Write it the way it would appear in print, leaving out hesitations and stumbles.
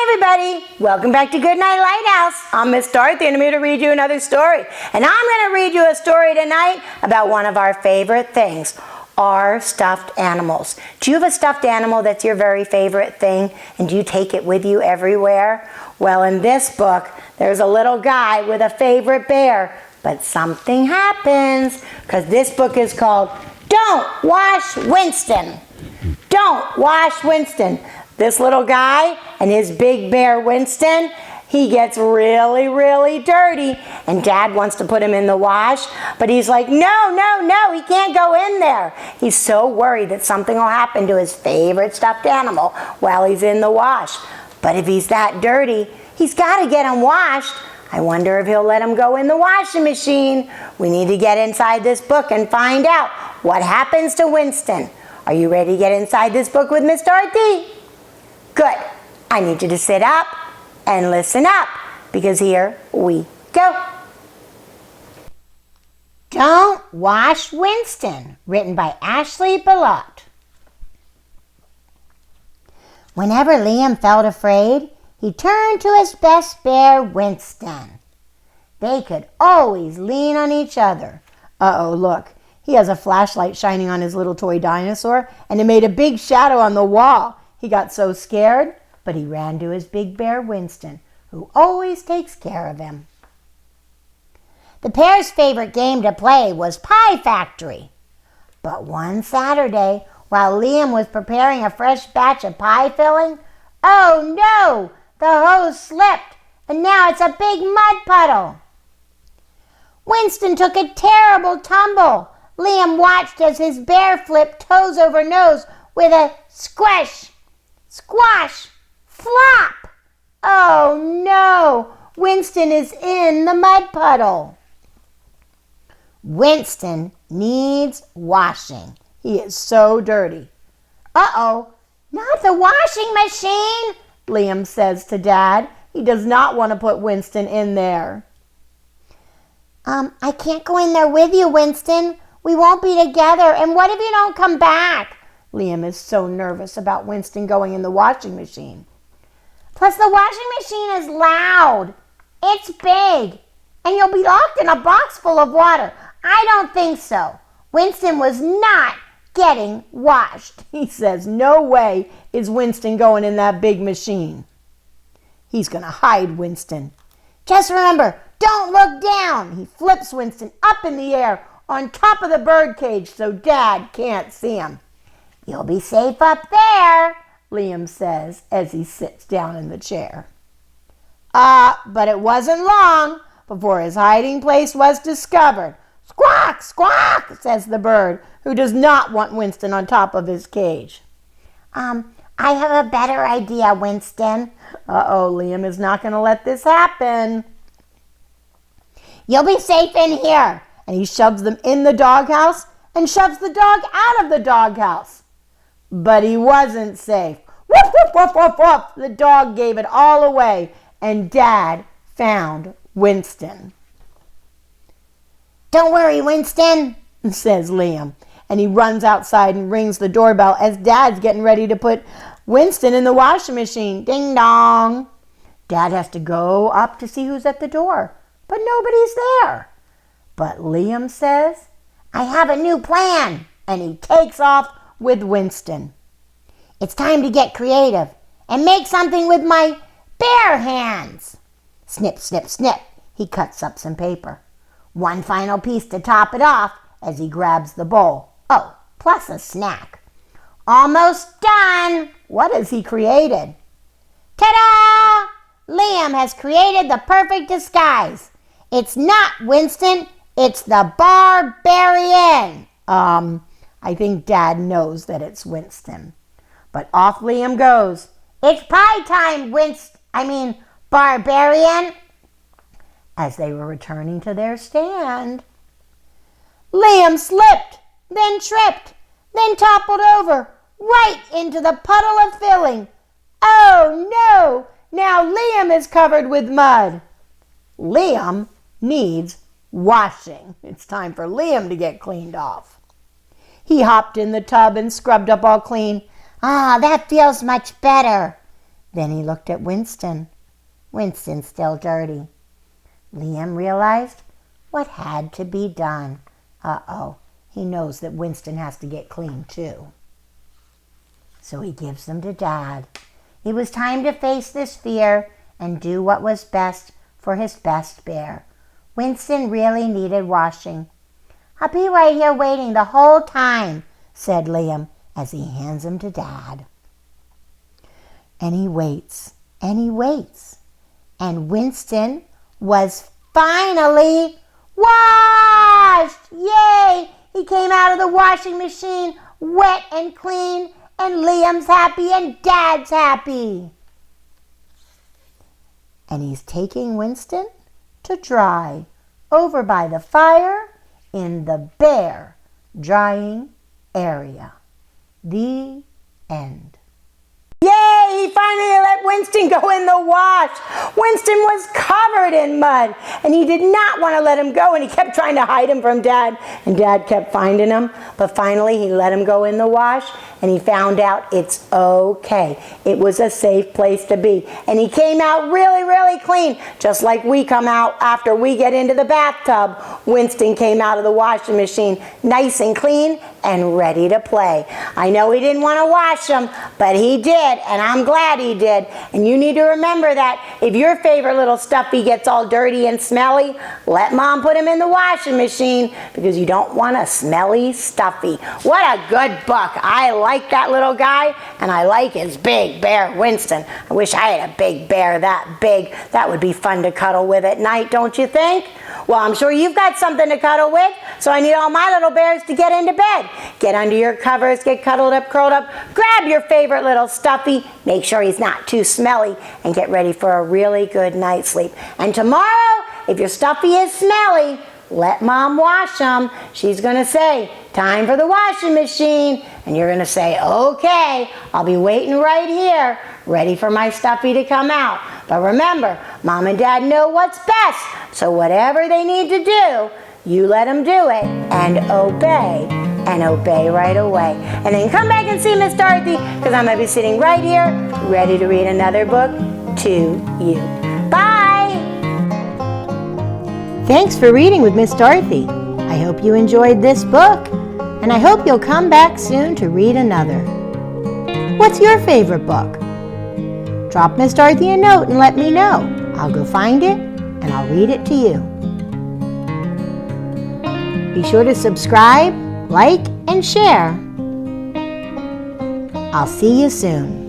everybody, welcome back to Goodnight Lighthouse. I'm Miss Dorothy and I'm here to read you another story. And I'm going to read you a story tonight about one of our favorite things, our stuffed animals. Do you have a stuffed animal that's your very favorite thing and do you take it with you everywhere? Well, in this book, there's a little guy with a favorite bear, but something happens because this book is called Don't Wash Winston. Don't Wash Winston. This little guy and his big bear Winston, he gets really, really dirty and Dad wants to put him in the wash, but he's like, no, he can't go in there. He's so worried that something will happen to his favorite stuffed animal while he's in the wash. But if he's that dirty, he's got to get him washed. I wonder if he'll let him go in the washing machine. We need to get inside this book and find out what happens to Winston. Are you ready to get inside this book with Miss Dorothy? Good. I need you to sit up and listen up because here we go. Don't Wash Winston, written by Belote. Whenever Liam felt afraid, he turned to his best bear, Winston. They could always lean on each other. Uh-oh, look. He has a flashlight shining on his little toy dinosaur, and it made a big shadow on the wall. He got so scared, but he ran to his big bear Winston, who always takes care of him. The pair's favorite game to play was Pie Factory. But one Saturday, while Liam was preparing a fresh batch of pie filling, oh no! The hose slipped, and now it's a big mud puddle. Winston took a terrible tumble. Liam watched as his bear flipped toes over nose with a squish, squash, flop. Oh no, Winston is in the mud puddle. Winston needs washing. He is so dirty. Uh-oh, not the washing machine, Liam says to Dad. He does not want to put Winston in there. I can't go in there with you, Winston. We won't be together, and what if you don't come back? Liam is so nervous about Winston going in the washing machine. Plus, the washing machine is loud. It's big, and you'll be locked in a box full of water. I don't think so. Winston was not getting washed. He says, no way is Winston going in that big machine. He's going to hide Winston. Just remember, don't look down. He flips Winston up in the air on top of the bird cage so Dad can't see him. You'll be safe up there, Liam says as he sits down in the chair. But it wasn't long before his hiding place was discovered. Squawk, squawk, says the bird, who does not want Winston on top of his cage. I have a better idea, Winston. Uh-oh, Liam is not going to let this happen. You'll be safe in here. And he shoves them in the doghouse and shoves the dog out of the doghouse. But he wasn't safe. Woof, woof, woof, woof, woof. The dog gave it all away, and Dad found Winston. Don't worry, Winston, says Liam. And he runs outside and rings the doorbell as Dad's getting ready to put Winston in the washing machine. Ding dong. Dad has to go up to see who's at the door, but nobody's there. But Liam says, I have a new plan, and he takes off with Winston. It's time to get creative and make something with my bare hands. Snip, snip, snip, he cuts up some paper. One final piece to top it off as he grabs the bowl. Oh, plus a snack. Almost done. What has he created? Ta-da! Liam has created the perfect disguise. It's not Winston. It's the barbarian. I think Dad knows that it's Winston. But off Liam goes. It's pie time, barbarian. As they were returning to their stand. Liam slipped, then tripped, then toppled over, right into the puddle of filling. Oh no! Now Liam is covered with mud. Liam needs washing. It's time for Liam to get cleaned off. He hopped in the tub and scrubbed up all clean. Ah, that feels much better. Then he looked at Winston. Winston's still dirty. Liam realized what had to be done. Uh-oh, he knows that Winston has to get clean too. So he gives them to Dad. It was time to face this fear and do what was best for his best bear. Winston really needed washing. "I'll be right here waiting the whole time," said Liam as he hands him to Dad. And he waits, and he waits. And Winston was finally washed! Yay! He came out of the washing machine wet and clean, and Liam's happy and Dad's happy. And he's taking Winston to dry over by the fire in the bare drying area. The end. Yay! He finally let Winston go in the wash. Winston was covered in mud, and he did not want to let him go, and he kept trying to hide him from Dad, and Dad kept finding him. But finally, he let him go in the wash, and he found out it's okay. It was a safe place to be, and he came out really, really clean, just like we come out after we get into the bathtub. Winston came out of the washing machine nice and clean and ready to play. I know he didn't want to wash him, but he did, and I'm glad he did. And you need to remember that if your favorite little stuffy gets all dirty and smelly, let Mom put him in the washing machine, because you don't want a smelly stuffy. What a good book. I like that little guy, and I like his big bear, Winston. I wish I had a big bear that big. That would be fun to cuddle with at night, don't you think? Well, I'm sure you've got something to cuddle with, so I need all my little bears to get into bed. Get under your covers, get cuddled up, curled up, grab your favorite little stuffy, make sure he's not too smelly, and get ready for a really good night's sleep. And tomorrow, if your stuffy is smelly, let Mom wash him. She's going to say, "Time for the washing machine." And you're going to say, "Okay, I'll be waiting right here, ready for my stuffy to come out." But remember, Mom and Dad know what's best. So whatever they need to do, you let them do it and obey right away. And then come back and see Miss Dorothy, because I'm going to be sitting right here, ready to read another book to you. Bye! Thanks for reading with Miss Dorothy. I hope you enjoyed this book, and I hope you'll come back soon to read another. What's your favorite book? Drop Miss Dorothy a note and let me know. I'll go find it, and I'll read it to you. Be sure to subscribe, like, and share. I'll see you soon.